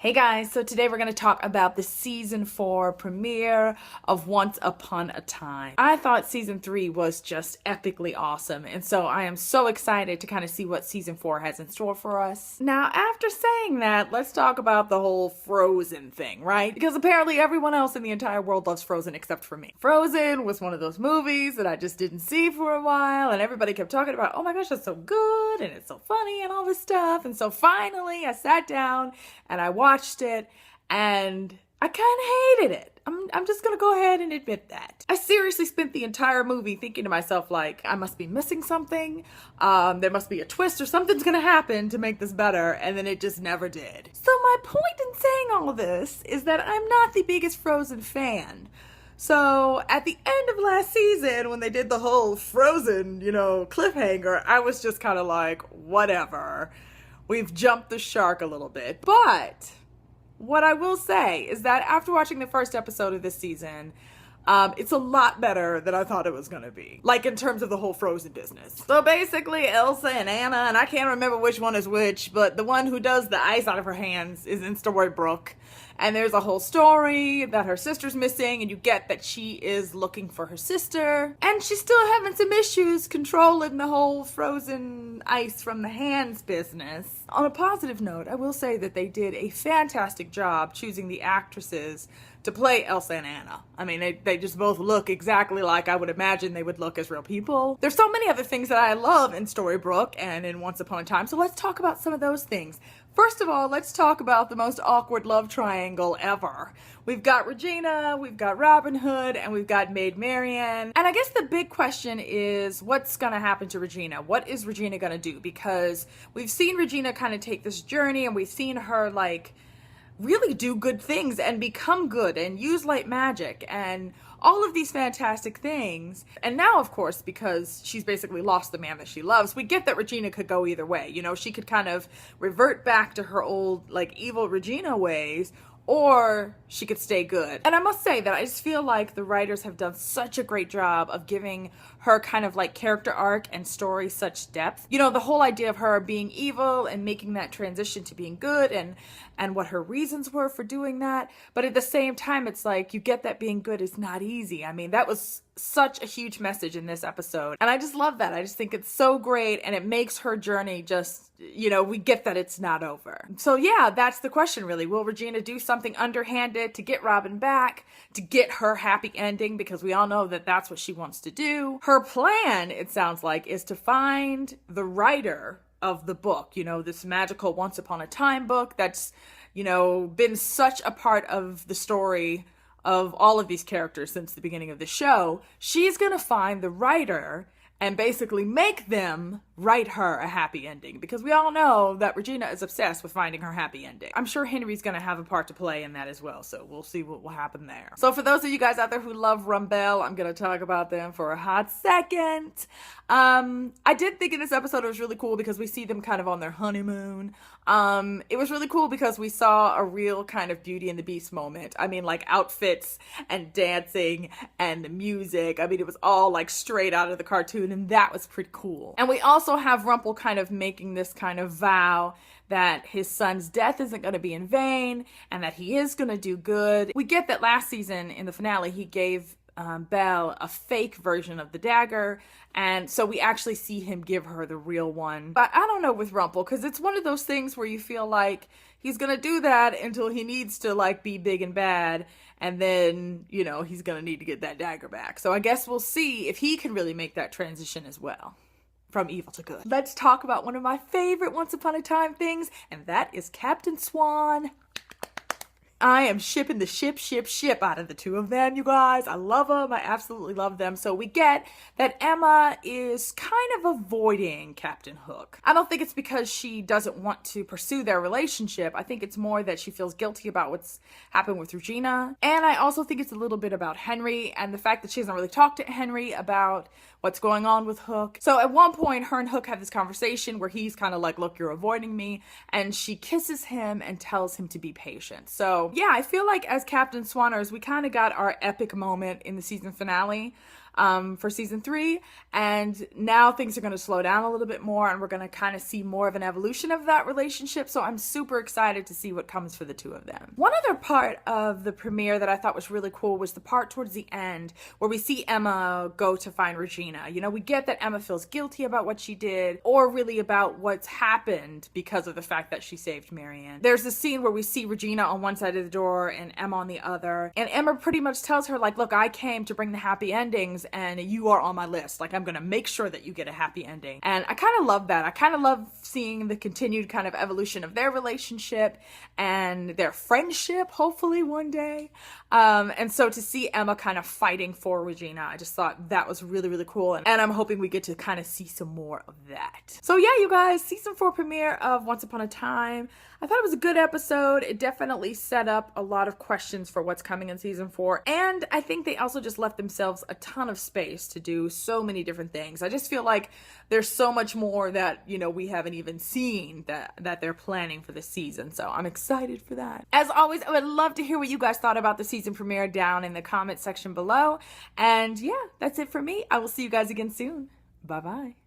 Hey guys, so today we're going to talk about the season 4 premiere of Once Upon a Time. I thought season 3 was just epically awesome, and so I am so excited to kind of see what season 4 has in store for us. Now, after saying that, let's talk about the whole Frozen thing, right? Because apparently everyone else in the entire world loves Frozen except for me. Frozen was one of those movies that I just didn't see for a while, and everybody kept talking about, oh my gosh, that's so good, and it's so funny, and all this stuff. And so finally, I sat down and I watched it, and I kind of hated it. I'm just gonna go ahead and admit that. I seriously spent the entire movie thinking to myself, like, I must be missing something. There must be a twist or something's gonna happen to make this better, and then it just never did. So my point in saying all this is that I'm not the biggest Frozen fan. So at the end of last season, when they did the whole Frozen, cliffhanger, I was just kind of like, whatever. We've jumped the shark a little bit. But what I will say is that after watching the first episode of this season, it's a lot better than I thought it was going to be. Like, in terms of the whole Frozen business. So basically, Elsa and Anna, and I can't remember which one is which, but the one who does the ice out of her hands is in Storybrooke. And there's a whole story that her sister's missing, and you get that she is looking for her sister. And she's still having some issues controlling the whole frozen ice from the hands business. On a positive note, I will say that they did a fantastic job choosing the actresses to play Elsa and Anna. I mean, they just both look exactly like I would imagine they would look as real people. There's so many other things that I love in Storybrooke and in Once Upon a Time, so let's talk about some of those things. First of all, let's talk about the most awkward love triangle ever. We've got Regina, we've got Robin Hood, and we've got Maid Marian. And I guess the big question is, what's gonna happen to Regina? What is Regina gonna do? Because we've seen Regina kind of take this journey, and we've seen her, like, really do good things and become good and use light magic and all of these fantastic things. And now, of course, because she's basically lost the man that she loves, we get that Regina could go either way. She could kind of revert back to her old, like, evil Regina ways, or she could stay good. And I must say that I just feel like the writers have done such a great job of giving her kind of like character arc and story such depth. The whole idea of her being evil and making that transition to being good and what her reasons were for doing that. But at the same time, it's like you get that being good is not easy. I mean, that was such a huge message in this episode. And I just love that. I just think it's so great, and it makes her journey just, we get that it's not over. So yeah, that's the question really. Will Regina do something underhanded to get Robin back, to get her happy ending? Because we all know that that's what she wants to do. Her plan, it sounds like, is to find the writer of the book, this magical Once Upon a Time book that's, been such a part of the story of all of these characters since the beginning of the show. She's gonna find the writer and basically make them write her a happy ending, because we all know that Regina is obsessed with finding her happy ending. I'm sure Henry's gonna have a part to play in that as well, so we'll see what will happen there. So for those of you guys out there who love Rumple Bell, I'm gonna talk about them for a hot second. I did think in this episode it was really cool because we see them kind of on their honeymoon. It was really cool because we saw a real kind of Beauty and the Beast moment. I mean, like, outfits and dancing and the music. I mean, it was all like straight out of the cartoon, and that was pretty cool. And we also have Rumple kind of making this kind of vow that his son's death isn't going to be in vain and that he is going to do good. We get that last season in the finale, he gave Belle a fake version of the dagger, and so we actually see him give her the real one. But I don't know with Rumple, because it's one of those things where you feel like he's gonna do that until he needs to, like, be big and bad, and then, he's gonna need to get that dagger back. So I guess we'll see if he can really make that transition as well, from evil to good. Let's talk about one of my favorite Once Upon a Time things, and that is Captain Swan. I am shipping the ship out of the two of them, you guys. I love them. I absolutely love them. So we get that Emma is kind of avoiding Captain Hook. I don't think it's because she doesn't want to pursue their relationship. I think it's more that she feels guilty about what's happened with Regina. And I also think it's a little bit about Henry and the fact that she doesn't really talk to Henry about what's going on with Hook. So at one point, her and Hook have this conversation where he's kind of like, look, you're avoiding me. And she kisses him and tells him to be patient. So yeah, I feel like as Captain Swanners, we kind of got our epic moment in the season finale. for season 3, and now things are going to slow down a little bit more, and we're going to kind of see more of an evolution of that relationship. So I'm super excited to see what comes for the two of them. One other part of the premiere that I thought was really cool was the part towards the end where we see Emma go to find Regina. You know, we get that Emma feels guilty about what she did, or really about what's happened because of the fact that she saved Marianne. There's a scene where we see Regina on one side of the door and Emma on the other, and Emma pretty much tells her, like, look, I came to bring the happy endings and you are on my list. Like, I'm gonna make sure that you get a happy ending. And I kind of love that. I kind of love seeing the continued kind of evolution of their relationship and their friendship, hopefully one day. And so to see Emma kind of fighting for Regina, I just thought that was really, really cool. And I'm hoping we get to kind of see some more of that. So yeah, you guys, season 4 premiere of Once Upon a Time. I thought it was a good episode. It definitely set up a lot of questions for what's coming in season 4. And I think they also just left themselves a ton of space to do so many different things. I just feel like there's so much more that, you know, we haven't even seen that they're planning for this season. So I'm excited for that. As always, I would love to hear what you guys thought about the season premiere down in the comment section below. And yeah, that's it for me. I will see you guys again soon. Bye-bye.